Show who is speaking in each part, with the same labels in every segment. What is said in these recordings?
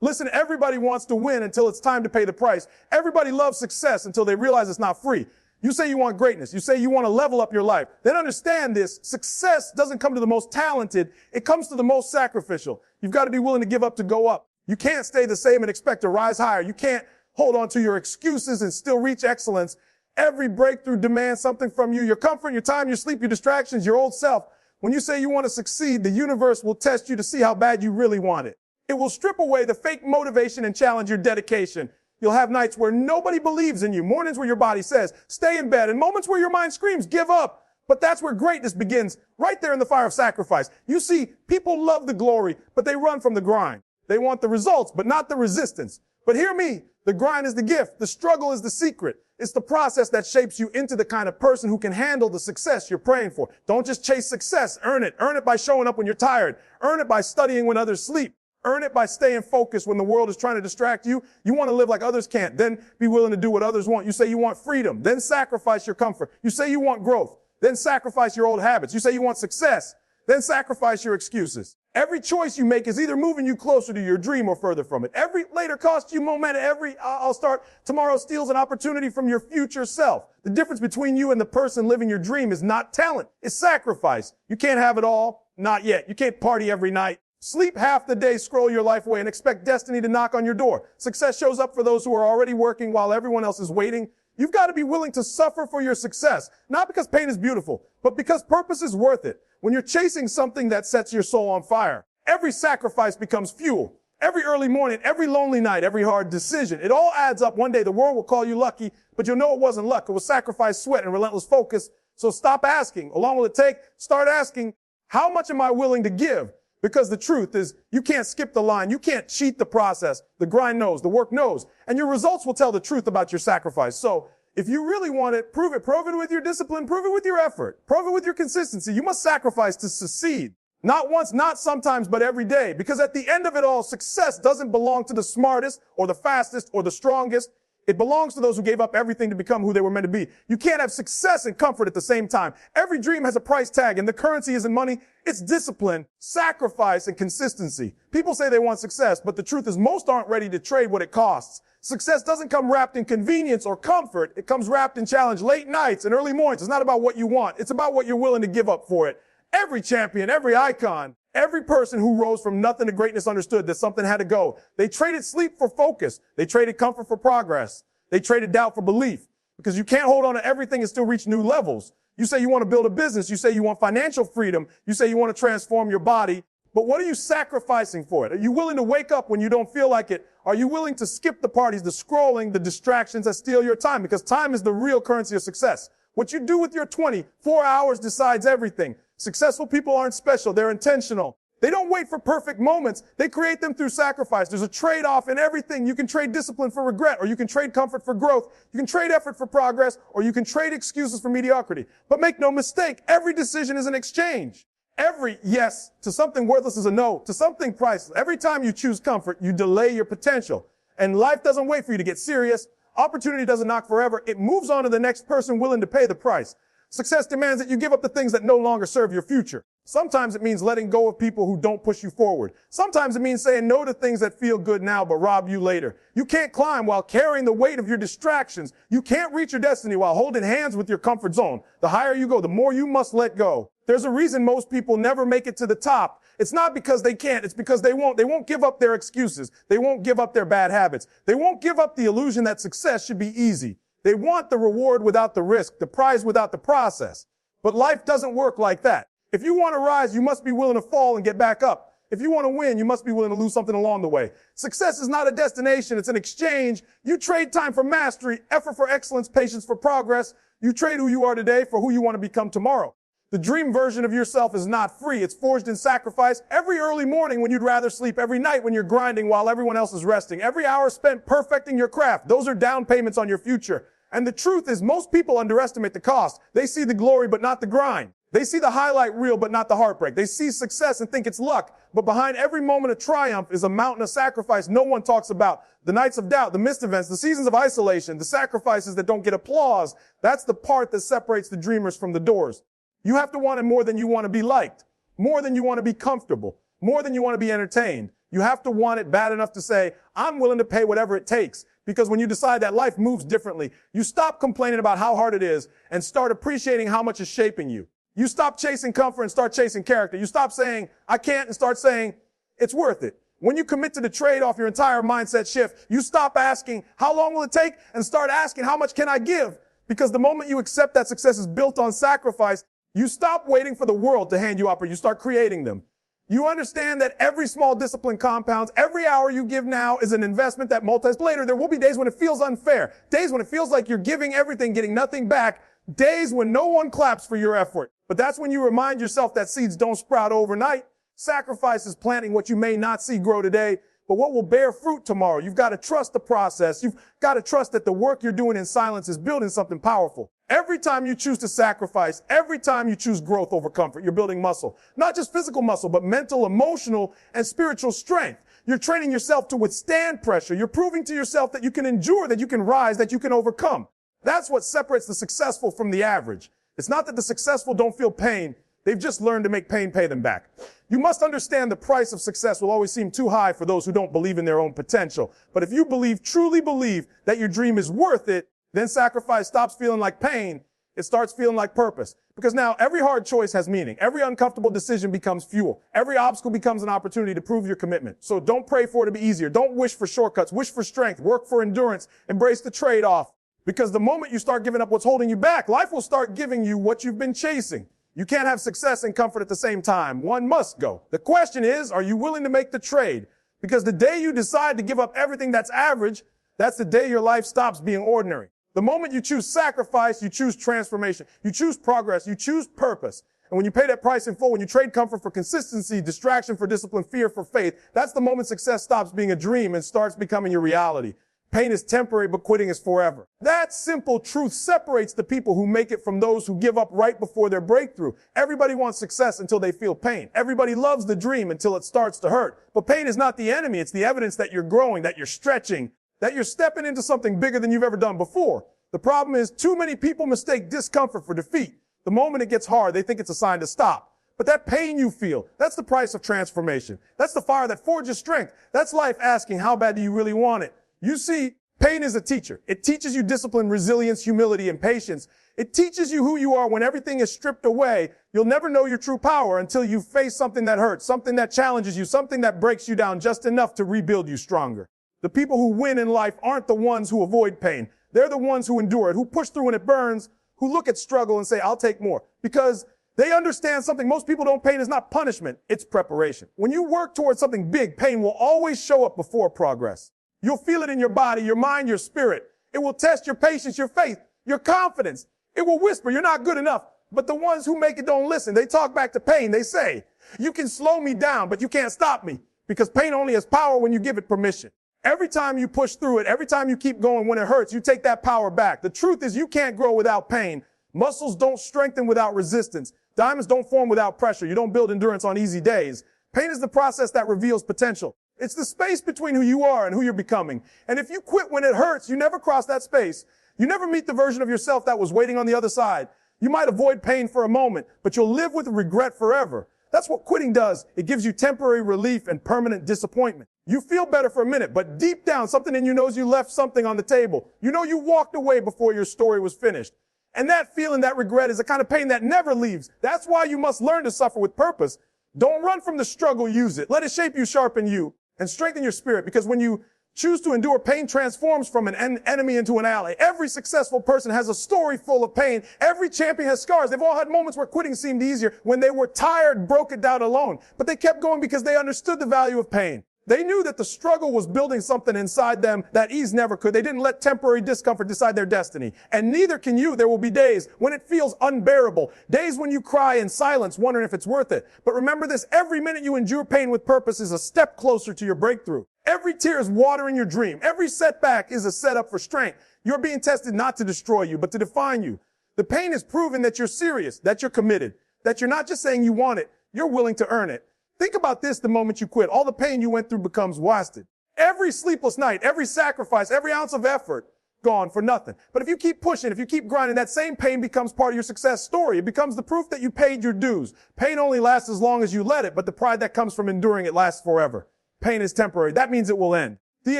Speaker 1: Listen, everybody wants to win until it's time to pay the price. Everybody loves success until they realize it's not free. You say you want greatness. You say you want to level up your life. Then understand this. Success doesn't come to the most talented. It comes to the most sacrificial. You've got to be willing to give up to go up. You can't stay the same and expect to rise higher. You can't hold on to your excuses and still reach excellence. Every breakthrough demands something from you. Your comfort, your time, your sleep, your distractions, your old self. When you say you want to succeed, the universe will test you to see how bad you really want it. It will strip away the fake motivation and challenge your dedication. You'll have nights where nobody believes in you, mornings where your body says, stay in bed, and moments where your mind screams, give up. But that's where greatness begins, right there in the fire of sacrifice. You see, people love the glory, but they run from the grind. They want the results, but not the resistance. But hear me, the grind is the gift. The struggle is the secret. It's the process that shapes you into the kind of person who can handle the success you're praying for. Don't just chase success. Earn it. Earn it by showing up when you're tired. Earn it by studying when others sleep. Earn it by staying focused when the world is trying to distract you. You want to live like others can't. Then be willing to do what others want. You say you want freedom. Then sacrifice your comfort. You say you want growth. Then sacrifice your old habits. You say you want success. Then sacrifice your excuses. Every choice you make is either moving you closer to your dream or further from it. Every later costs you momentum. Every I'll start tomorrow steals an opportunity from your future self. The difference between you and the person living your dream is not talent. It's sacrifice. You can't have it all. Not yet. You can't party every night. Sleep half the day, scroll your life away, and expect destiny to knock on your door. Success shows up for those who are already working while everyone else is waiting. You've got to be willing to suffer for your success, not because pain is beautiful, but because purpose is worth it. When you're chasing something that sets your soul on fire, every sacrifice becomes fuel. Every early morning, every lonely night, every hard decision, it all adds up. One day the world will call you lucky, but you'll know it wasn't luck. It was sacrifice, sweat, and relentless focus. So stop asking. How long will it take? Start asking, how much am I willing to give? Because the truth is, you can't skip the line. You can't cheat the process. The grind knows, the work knows, and your results will tell the truth about your sacrifice. So if you really want it, prove it. Prove it with your discipline. Prove it with your effort. Prove it with your consistency. You must sacrifice to succeed. Not once, not sometimes, but every day. Because at the end of it all, success doesn't belong to the smartest or the fastest or the strongest. It belongs to those who gave up everything to become who they were meant to be. You can't have success and comfort at the same time. Every dream has a price tag, and the currency isn't money. It's discipline, sacrifice, and consistency. People say they want success, but the truth is most aren't ready to trade what it costs. Success doesn't come wrapped in convenience or comfort. It comes wrapped in challenge, late nights and early mornings. It's not about what you want. It's about what you're willing to give up for it. Every champion, every icon, every person who rose from nothing to greatness understood that something had to go. They traded sleep for focus. They traded comfort for progress. They traded doubt for belief. Because you can't hold on to everything and still reach new levels. You say you want to build a business. You say you want financial freedom. You say you want to transform your body. But what are you sacrificing for it? Are you willing to wake up when you don't feel like it? Are you willing to skip the parties, the scrolling, the distractions that steal your time? Because time is the real currency of success. What you do with your 24 hours decides everything. Successful people aren't special. They're intentional. They don't wait for perfect moments. They create them through sacrifice. There's a trade-off in everything. You can trade discipline for regret, or you can trade comfort for growth. You can trade effort for progress, or you can trade excuses for mediocrity. But make no mistake, every decision is an exchange. Every yes to something worthless is a no to something priceless. Every time you choose comfort, you delay your potential. And life doesn't wait for you to get serious. Opportunity doesn't knock forever. It moves on to the next person willing to pay the price. Success demands that you give up the things that no longer serve your future. Sometimes it means letting go of people who don't push you forward. Sometimes it means saying no to things that feel good now but rob you later. You can't climb while carrying the weight of your distractions. You can't reach your destiny while holding hands with your comfort zone. The higher you go, the more you must let go. There's a reason most people never make it to the top. It's not because they can't. It's because they won't. They won't give up their excuses. They won't give up their bad habits. They won't give up the illusion that success should be easy. They want the reward without the risk, the prize without the process. But life doesn't work like that. If you want to rise, you must be willing to fall and get back up. If you want to win, you must be willing to lose something along the way. Success is not a destination. It's an exchange. You trade time for mastery, effort for excellence, patience for progress. You trade who you are today for who you want to become tomorrow. The dream version of yourself is not free. It's forged in sacrifice. Every early morning when you'd rather sleep, every night when you're grinding while everyone else is resting, every hour spent perfecting your craft, those are down payments on your future. And the truth is most people underestimate the cost. They see the glory but not the grind. They see the highlight reel but not the heartbreak. They see success and think it's luck. But behind every moment of triumph is a mountain of sacrifice no one talks about. The nights of doubt, the missed events, the seasons of isolation, the sacrifices that don't get applause. That's the part that separates the dreamers from the doors. You have to want it more than you want to be liked, more than you want to be comfortable, more than you want to be entertained. You have to want it bad enough to say, I'm willing to pay whatever it takes. Because when you decide that life moves differently, you stop complaining about how hard it is and start appreciating how much it's shaping you. You stop chasing comfort and start chasing character. You stop saying, I can't, and start saying, it's worth it. When you commit to the trade-off, your entire mindset shift. You stop asking, how long will it take? And start asking, how much can I give? Because the moment you accept that success is built on sacrifice, you stop waiting for the world to hand you up, or you start creating them. You understand that every small discipline compounds. Every hour you give now is an investment that multiplies later. There will be days when it feels unfair. Days when it feels like you're giving everything, getting nothing back. Days when no one claps for your effort. But that's when you remind yourself that seeds don't sprout overnight. Sacrifice is planting what you may not see grow today, but what will bear fruit tomorrow. You've got to trust the process. You've got to trust that the work you're doing in silence is building something powerful. Every time you choose to sacrifice, every time you choose growth over comfort, you're building muscle. Not just physical muscle, but mental, emotional, and spiritual strength. You're training yourself to withstand pressure. You're proving to yourself that you can endure, that you can rise, that you can overcome. That's what separates the successful from the average. It's not that the successful don't feel pain. They've just learned to make pain pay them back. You must understand the price of success will always seem too high for those who don't believe in their own potential. But if you truly believe that your dream is worth it, then sacrifice stops feeling like pain. It starts feeling like purpose. Because now every hard choice has meaning. Every uncomfortable decision becomes fuel. Every obstacle becomes an opportunity to prove your commitment. So don't pray for it to be easier. Don't wish for shortcuts. Wish for strength. Work for endurance. Embrace the trade-off. Because the moment you start giving up what's holding you back, life will start giving you what you've been chasing. You can't have success and comfort at the same time. One must go. The question is, are you willing to make the trade? Because the day you decide to give up everything that's average, that's the day your life stops being ordinary. The moment you choose sacrifice, you choose transformation. You choose progress. You choose purpose. And when you pay that price in full, when you trade comfort for consistency, distraction for discipline, fear for faith, that's the moment success stops being a dream and starts becoming your reality. Pain is temporary, but quitting is forever. That simple truth separates the people who make it from those who give up right before their breakthrough. Everybody wants success until they feel pain. Everybody loves the dream until it starts to hurt. But pain is not the enemy. It's the evidence that you're growing, that you're stretching, that you're stepping into something bigger than you've ever done before. The problem is too many people mistake discomfort for defeat. The moment it gets hard, they think it's a sign to stop. But that pain you feel, that's the price of transformation. That's the fire that forges strength. That's life asking, how bad do you really want it? You see, pain is a teacher. It teaches you discipline, resilience, humility, and patience. It teaches you who you are when everything is stripped away. You'll never know your true power until you face something that hurts, something that challenges you, something that breaks you down just enough to rebuild you stronger. The people who win in life aren't the ones who avoid pain. They're the ones who endure it, who push through when it burns, who look at struggle and say, I'll take more. Because they understand something most people don't. Pain is not punishment, it's preparation. When you work towards something big, pain will always show up before progress. You'll feel it in your body, your mind, your spirit. It will test your patience, your faith, your confidence. It will whisper, you're not good enough. But the ones who make it don't listen. They talk back to pain. They say, you can slow me down, but you can't stop me. Because pain only has power when you give it permission. Every time you push through it, every time you keep going when it hurts, you take that power back. The truth is you can't grow without pain. Muscles don't strengthen without resistance. Diamonds don't form without pressure. You don't build endurance on easy days. Pain is the process that reveals potential. It's the space between who you are and who you're becoming. And if you quit when it hurts, you never cross that space. You never meet the version of yourself that was waiting on the other side. You might avoid pain for a moment, but you'll live with regret forever. That's what quitting does. It gives you temporary relief and permanent disappointment. You feel better for a minute, but deep down, something in you knows you left something on the table. You know you walked away before your story was finished. And that feeling, that regret is a kind of pain that never leaves. That's why you must learn to suffer with purpose. Don't run from the struggle, use it. Let it shape you, sharpen you, and strengthen your spirit. Because when you choose to endure, pain transforms from an enemy into an ally. Every successful person has a story full of pain. Every champion has scars. They've all had moments where quitting seemed easier, when they were tired, broke it down alone. But they kept going because they understood the value of pain. They knew that the struggle was building something inside them that ease never could. They didn't let temporary discomfort decide their destiny. And neither can you. There will be days when it feels unbearable. Days when you cry in silence, wondering if it's worth it. But remember this, every minute you endure pain with purpose is a step closer to your breakthrough. Every tear is watering your dream. Every setback is a setup for strength. You're being tested not to destroy you, but to define you. The pain is proving that you're serious, that you're committed, that you're not just saying you want it, you're willing to earn it. Think about this the moment you quit. All the pain you went through becomes wasted. Every sleepless night, every sacrifice, every ounce of effort, gone for nothing. But if you keep pushing, if you keep grinding, that same pain becomes part of your success story. It becomes the proof that you paid your dues. Pain only lasts as long as you let it, but the pride that comes from enduring it lasts forever. Pain is temporary. That means it will end. The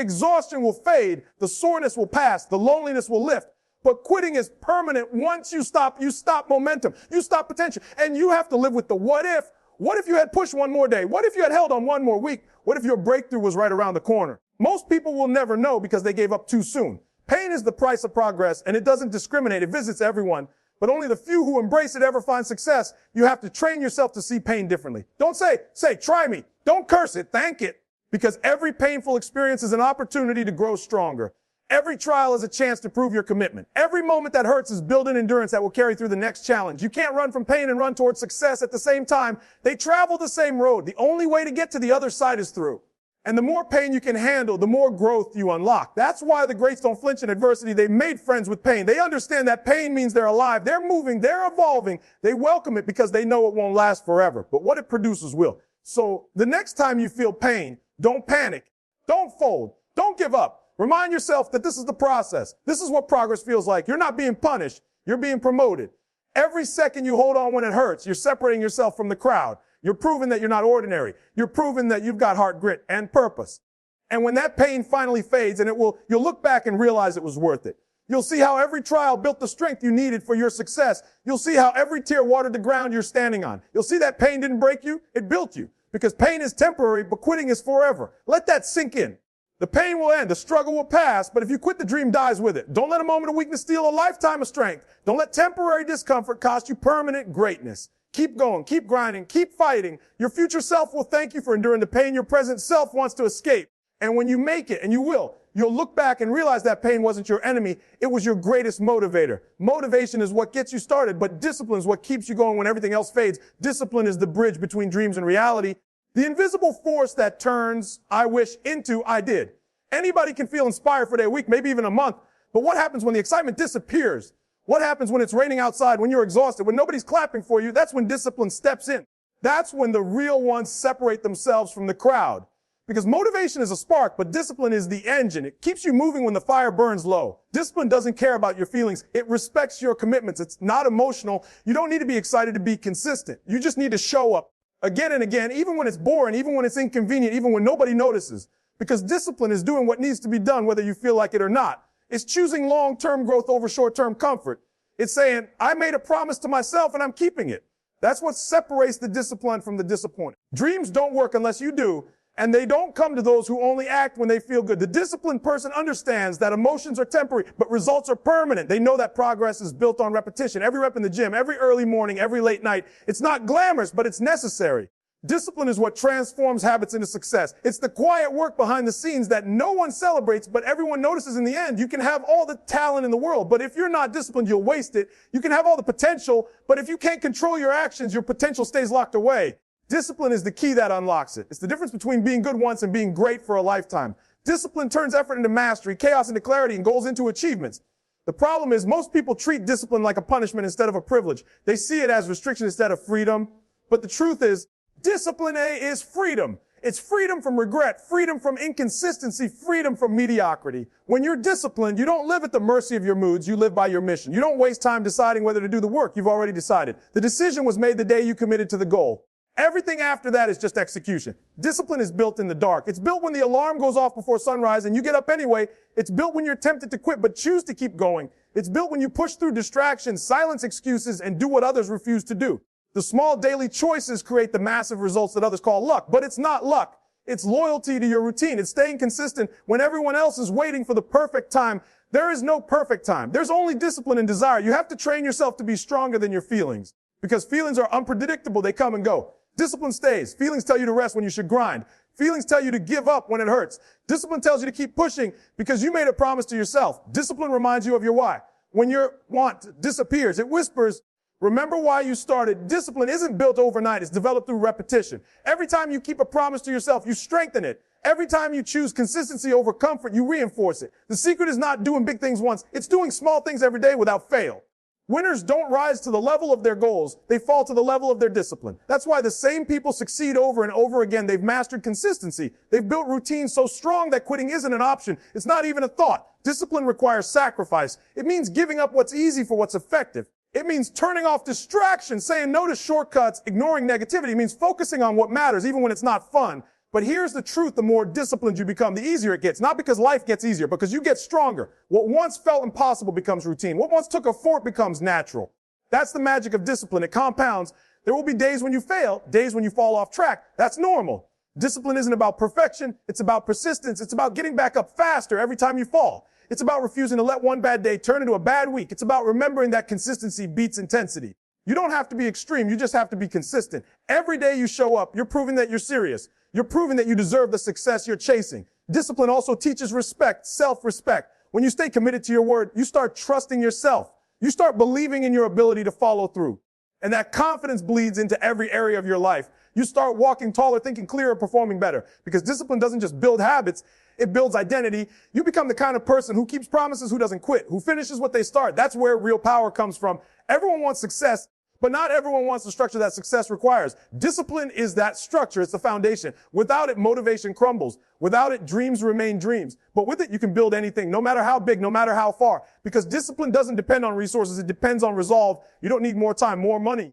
Speaker 1: exhaustion will fade. The soreness will pass. The loneliness will lift. But quitting is permanent. Once you stop momentum. You stop potential. And you have to live with the what if. What if you had pushed one more day? What if you had held on one more week? What if your breakthrough was right around the corner? Most people will never know because they gave up too soon. Pain is the price of progress, and it doesn't discriminate. It visits everyone. But only the few who embrace it ever find success. You have to train yourself to see pain differently. Don't say, try me. Don't curse it. Thank it. Because every painful experience is an opportunity to grow stronger. Every trial is a chance to prove your commitment. Every moment that hurts is building endurance that will carry through the next challenge. You can't run from pain and run towards success at the same time. They travel the same road. The only way to get to the other side is through. And the more pain you can handle, the more growth you unlock. That's why the greats don't flinch in adversity. They made friends with pain. They understand that pain means they're alive. They're moving. They're evolving. They welcome it because they know it won't last forever. But what it produces will. So the next time you feel pain, don't panic. Don't fold. Don't give up. Remind yourself that this is the process. This is what progress feels like. You're not being punished. You're being promoted. Every second you hold on when it hurts, you're separating yourself from the crowd. You're proving that you're not ordinary. You're proving that you've got heart, grit, and purpose. And when that pain finally fades, and you'll look back and realize it was worth it. You'll see how every trial built the strength you needed for your success. You'll see how every tear watered the ground you're standing on. You'll see that pain didn't break you. It built you. Because pain is temporary, but quitting is forever. Let that sink in. The pain will end. The struggle will pass. But if you quit, the dream dies with it. Don't let a moment of weakness steal a lifetime of strength. Don't let temporary discomfort cost you permanent greatness. Keep going. Keep grinding. Keep fighting. Your future self will thank you for enduring the pain your present self wants to escape. And when you make it, and you will, you'll look back and realize that pain wasn't your enemy. It was your greatest motivator. Motivation is what gets you started, but discipline is what keeps you going when everything else fades. Discipline is the bridge between dreams and reality. The invisible force that turns I wish into I did. Anybody can feel inspired for their week, maybe even a month. But what happens when the excitement disappears? What happens when it's raining outside, when you're exhausted, when nobody's clapping for you? That's when discipline steps in. That's when the real ones separate themselves from the crowd. Because motivation is a spark, but discipline is the engine. It keeps you moving when the fire burns low. Discipline doesn't care about your feelings. It respects your commitments. It's not emotional. You don't need to be excited to be consistent. You just need to show up again and again, even when it's boring, even when it's inconvenient, even when nobody notices. Because discipline is doing what needs to be done, whether you feel like it or not. It's choosing long-term growth over short-term comfort. It's saying, I made a promise to myself and I'm keeping it. That's what separates the disciplined from the disappointed. Dreams don't work unless you do, and they don't come to those who only act when they feel good. The disciplined person understands that emotions are temporary, but results are permanent. They know that progress is built on repetition. Every rep in the gym, every early morning, every late night. It's not glamorous, but it's necessary. Discipline is what transforms habits into success. It's the quiet work behind the scenes that no one celebrates, but everyone notices in the end. You can have all the talent in the world, but if you're not disciplined, you'll waste it. You can have all the potential, but if you can't control your actions, your potential stays locked away. Discipline is the key that unlocks it. It's the difference between being good once and being great for a lifetime. Discipline turns effort into mastery, chaos into clarity, and goals into achievements. The problem is most people treat discipline like a punishment instead of a privilege. They see it as restriction instead of freedom. But the truth is, discipline is freedom. It's freedom from regret, freedom from inconsistency, freedom from mediocrity. When you're disciplined, you don't live at the mercy of your moods. You live by your mission. You don't waste time deciding whether to do the work. You've already decided. The decision was made the day you committed to the goal. Everything after that is just execution. Discipline is built in the dark. It's built when the alarm goes off before sunrise and you get up anyway. It's built when you're tempted to quit but choose to keep going. It's built when you push through distractions, silence excuses, and do what others refuse to do. The small daily choices create the massive results that others call luck. But it's not luck. It's loyalty to your routine. It's staying consistent when everyone else is waiting for the perfect time. There is no perfect time. There's only discipline and desire. You have to train yourself to be stronger than your feelings because feelings are unpredictable. They come and go. Discipline stays. Feelings tell you to rest when you should grind. Feelings tell you to give up when it hurts. Discipline tells you to keep pushing because you made a promise to yourself. Discipline reminds you of your why. When your want disappears, it whispers, remember why you started. Discipline isn't built overnight. It's developed through repetition. Every time you keep a promise to yourself, you strengthen it. Every time you choose consistency over comfort, you reinforce it. The secret is not doing big things once. It's doing small things every day without fail. Winners don't rise to the level of their goals. They fall to the level of their discipline. That's why the same people succeed over and over again. They've mastered consistency. They've built routines so strong that quitting isn't an option. It's not even a thought. Discipline requires sacrifice. It means giving up what's easy for what's effective. It means turning off distractions, saying no to shortcuts, ignoring negativity. It means focusing on what matters, even when it's not fun. But here's the truth: the more disciplined you become, the easier it gets. Not because life gets easier, because you get stronger. What once felt impossible becomes routine. What once took effort becomes natural. That's the magic of discipline. It compounds. There will be days when you fail, days when you fall off track. That's normal. Discipline isn't about perfection. It's about persistence. It's about getting back up faster every time you fall. It's about refusing to let one bad day turn into a bad week. It's about remembering that consistency beats intensity. You don't have to be extreme. You just have to be consistent. Every day you show up, you're proving that you're serious. You're proving that you deserve the success you're chasing. Discipline also teaches respect, self-respect. When you stay committed to your word, you start trusting yourself. You start believing in your ability to follow through. And that confidence bleeds into every area of your life. You start walking taller, thinking clearer, performing better. Because discipline doesn't just build habits, it builds identity. You become the kind of person who keeps promises, who doesn't quit, who finishes what they start. That's where real power comes from. Everyone wants success, but not everyone wants the structure that success requires. Discipline is that structure. It's the foundation. Without it, motivation crumbles. Without it, dreams remain dreams. But with it, you can build anything, no matter how big, no matter how far. Because discipline doesn't depend on resources. It depends on resolve. You don't need more time, more money,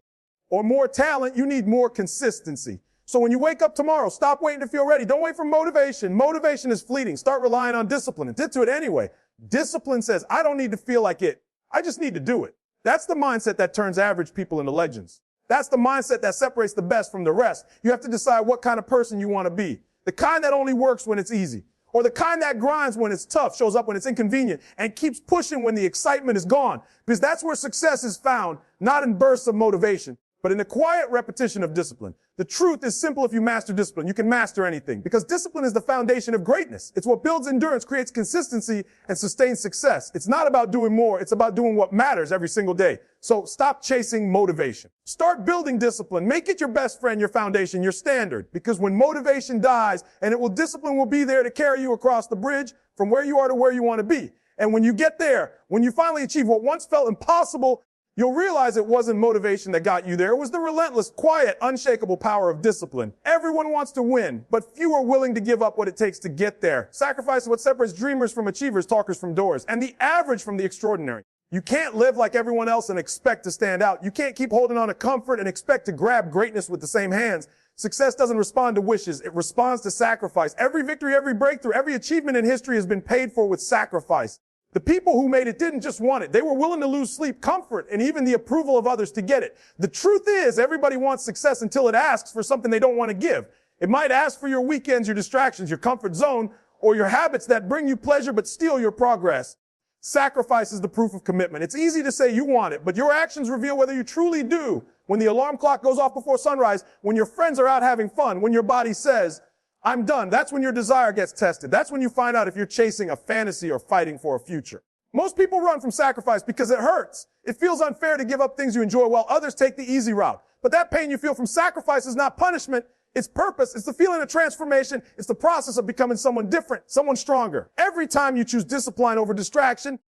Speaker 1: or more talent. You need more consistency. So when you wake up tomorrow, stop waiting to feel ready. Don't wait for motivation. Motivation is fleeting. Start relying on discipline and get to it anyway. Discipline says, I don't need to feel like it. I just need to do it. That's the mindset that turns average people into legends. That's the mindset that separates the best from the rest. You have to decide what kind of person you want to be. The kind that only works when it's easy, or the kind that grinds when it's tough, shows up when it's inconvenient, and keeps pushing when the excitement is gone. Because that's where success is found, not in bursts of motivation, but in the quiet repetition of discipline. The truth is simple: if you master discipline, you can master anything. Because discipline is the foundation of greatness. It's what builds endurance, creates consistency, and sustains success. It's not about doing more. It's about doing what matters every single day. So stop chasing motivation. Start building discipline. Make it your best friend, your foundation, your standard. Because when motivation dies, discipline will be there to carry you across the bridge from where you are to where you want to be. And when you get there, when you finally achieve what once felt impossible, you'll realize it wasn't motivation that got you there. It was the relentless, quiet, unshakable power of discipline. Everyone wants to win, but few are willing to give up what it takes to get there. Sacrifice is what separates dreamers from achievers, talkers from doers, and the average from the extraordinary. You can't live like everyone else and expect to stand out. You can't keep holding on to comfort and expect to grab greatness with the same hands. Success doesn't respond to wishes. It responds to sacrifice. Every victory, every breakthrough, every achievement in history has been paid for with sacrifice. The people who made it didn't just want it. They were willing to lose sleep, comfort, and even the approval of others to get it. The truth is, everybody wants success until it asks for something they don't want to give. It might ask for your weekends, your distractions, your comfort zone, or your habits that bring you pleasure but steal your progress. Sacrifice is the proof of commitment. It's easy to say you want it, but your actions reveal whether you truly do. When the alarm clock goes off before sunrise, when your friends are out having fun, when your body says, I'm done, that's when your desire gets tested. That's when you find out if you're chasing a fantasy or fighting for a future. Most people run from sacrifice because it hurts. It feels unfair to give up things you enjoy while others take the easy route. But that pain you feel from sacrifice is not punishment. It's purpose. It's the feeling of transformation. It's the process of becoming someone different, someone stronger. Every time you choose discipline over distraction,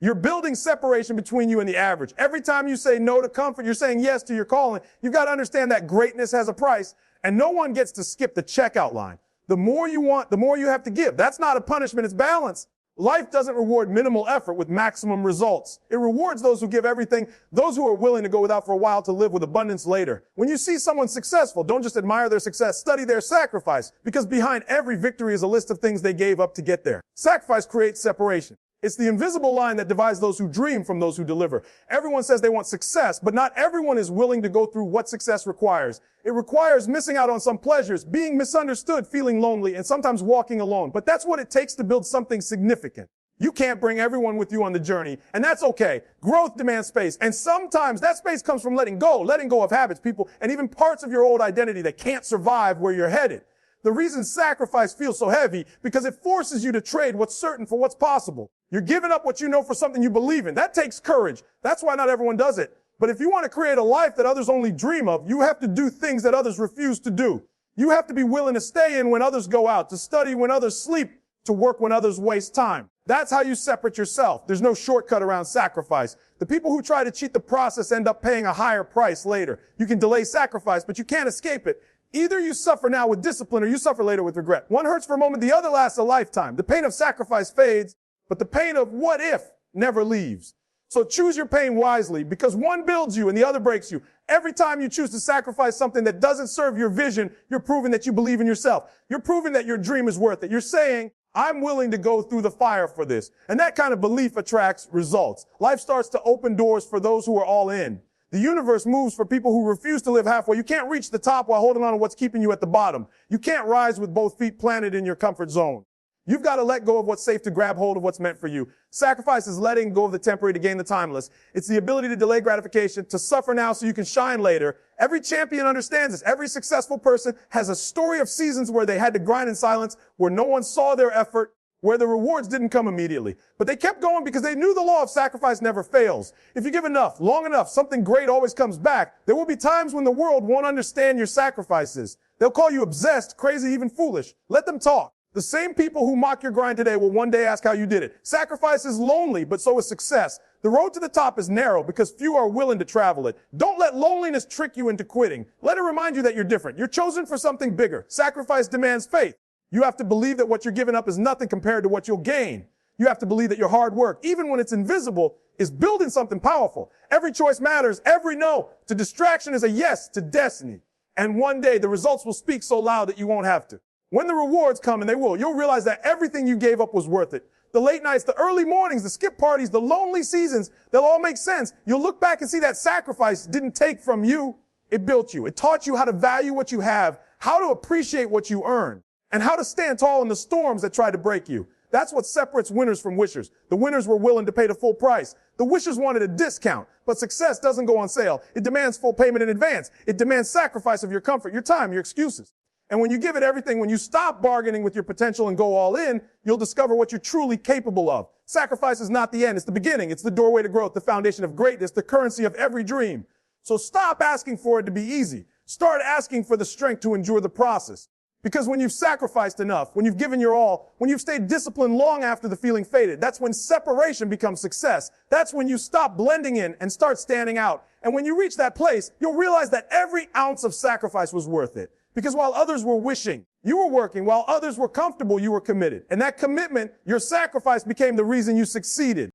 Speaker 1: you're building separation between you and the average. Every time you say no to comfort, you're saying yes to your calling. You've got to understand that greatness has a price, and no one gets to skip the checkout line. The more you want, the more you have to give. That's not a punishment. It's balance. Life doesn't reward minimal effort with maximum results. It rewards those who give everything, those who are willing to go without for a while to live with abundance later. When you see someone successful, don't just admire their success, study their sacrifice, because behind every victory is a list of things they gave up to get there. Sacrifice creates separation. It's the invisible line that divides those who dream from those who deliver. Everyone says they want success, but not everyone is willing to go through what success requires. It requires missing out on some pleasures, being misunderstood, feeling lonely, and sometimes walking alone. But that's what it takes to build something significant. You can't bring everyone with you on the journey, and that's okay. Growth demands space, and sometimes that space comes from letting go of habits, people, and even parts of your old identity that can't survive where you're headed. The reason sacrifice feels so heavy, because it forces you to trade what's certain for what's possible. You're giving up what you know for something you believe in. That takes courage. That's why not everyone does it. But if you want to create a life that others only dream of, you have to do things that others refuse to do. You have to be willing to stay in when others go out, to study when others sleep, to work when others waste time. That's how you separate yourself. There's no shortcut around sacrifice. The people who try to cheat the process end up paying a higher price later. You can delay sacrifice, but you can't escape it. Either you suffer now with discipline or you suffer later with regret. One hurts for a moment, the other lasts a lifetime. The pain of sacrifice fades, but the pain of what if never leaves. So choose your pain wisely, because one builds you and the other breaks you. Every time you choose to sacrifice something that doesn't serve your vision, you're proving that you believe in yourself. You're proving that your dream is worth it. You're saying, I'm willing to go through the fire for this. And that kind of belief attracts results. Life starts to open doors for those who are all in. The universe moves for people who refuse to live halfway. You can't reach the top while holding on to what's keeping you at the bottom. You can't rise with both feet planted in your comfort zone. You've got to let go of what's safe to grab hold of what's meant for you. Sacrifice is letting go of the temporary to gain the timeless. It's the ability to delay gratification, to suffer now so you can shine later. Every champion understands this. Every successful person has a story of seasons where they had to grind in silence, where no one saw their effort, where the rewards didn't come immediately. But they kept going because they knew the law of sacrifice never fails. If you give enough, long enough, something great always comes back. There will be times when the world won't understand your sacrifices. They'll call you obsessed, crazy, even foolish. Let them talk. The same people who mock your grind today will one day ask how you did it. Sacrifice is lonely, but so is success. The road to the top is narrow because few are willing to travel it. Don't let loneliness trick you into quitting. Let it remind you that you're different. You're chosen for something bigger. Sacrifice demands faith. You have to believe that what you're giving up is nothing compared to what you'll gain. You have to believe that your hard work, even when it's invisible, is building something powerful. Every choice matters. Every no to distraction is a yes to destiny. And one day the results will speak so loud that you won't have to. When the rewards come, and they will, you'll realize that everything you gave up was worth it. The late nights, the early mornings, the skip parties, the lonely seasons, they'll all make sense. You'll look back and see that sacrifice didn't take from you. It built you. It taught you how to value what you have, how to appreciate what you earn, and how to stand tall in the storms that try to break you. That's what separates winners from wishers. The winners were willing to pay the full price. The wishers wanted a discount, but success doesn't go on sale. It demands full payment in advance. It demands sacrifice of your comfort, your time, your excuses. And when you give it everything, when you stop bargaining with your potential and go all in, you'll discover what you're truly capable of. Sacrifice is not the end. It's the beginning. It's the doorway to growth, the foundation of greatness, the currency of every dream. So stop asking for it to be easy. Start asking for the strength to endure the process. Because when you've sacrificed enough, when you've given your all, when you've stayed disciplined long after the feeling faded, that's when separation becomes success. That's when you stop blending in and start standing out. And when you reach that place, you'll realize that every ounce of sacrifice was worth it. Because while others were wishing, you were working. While others were comfortable, you were committed. And that commitment, your sacrifice, became the reason you succeeded.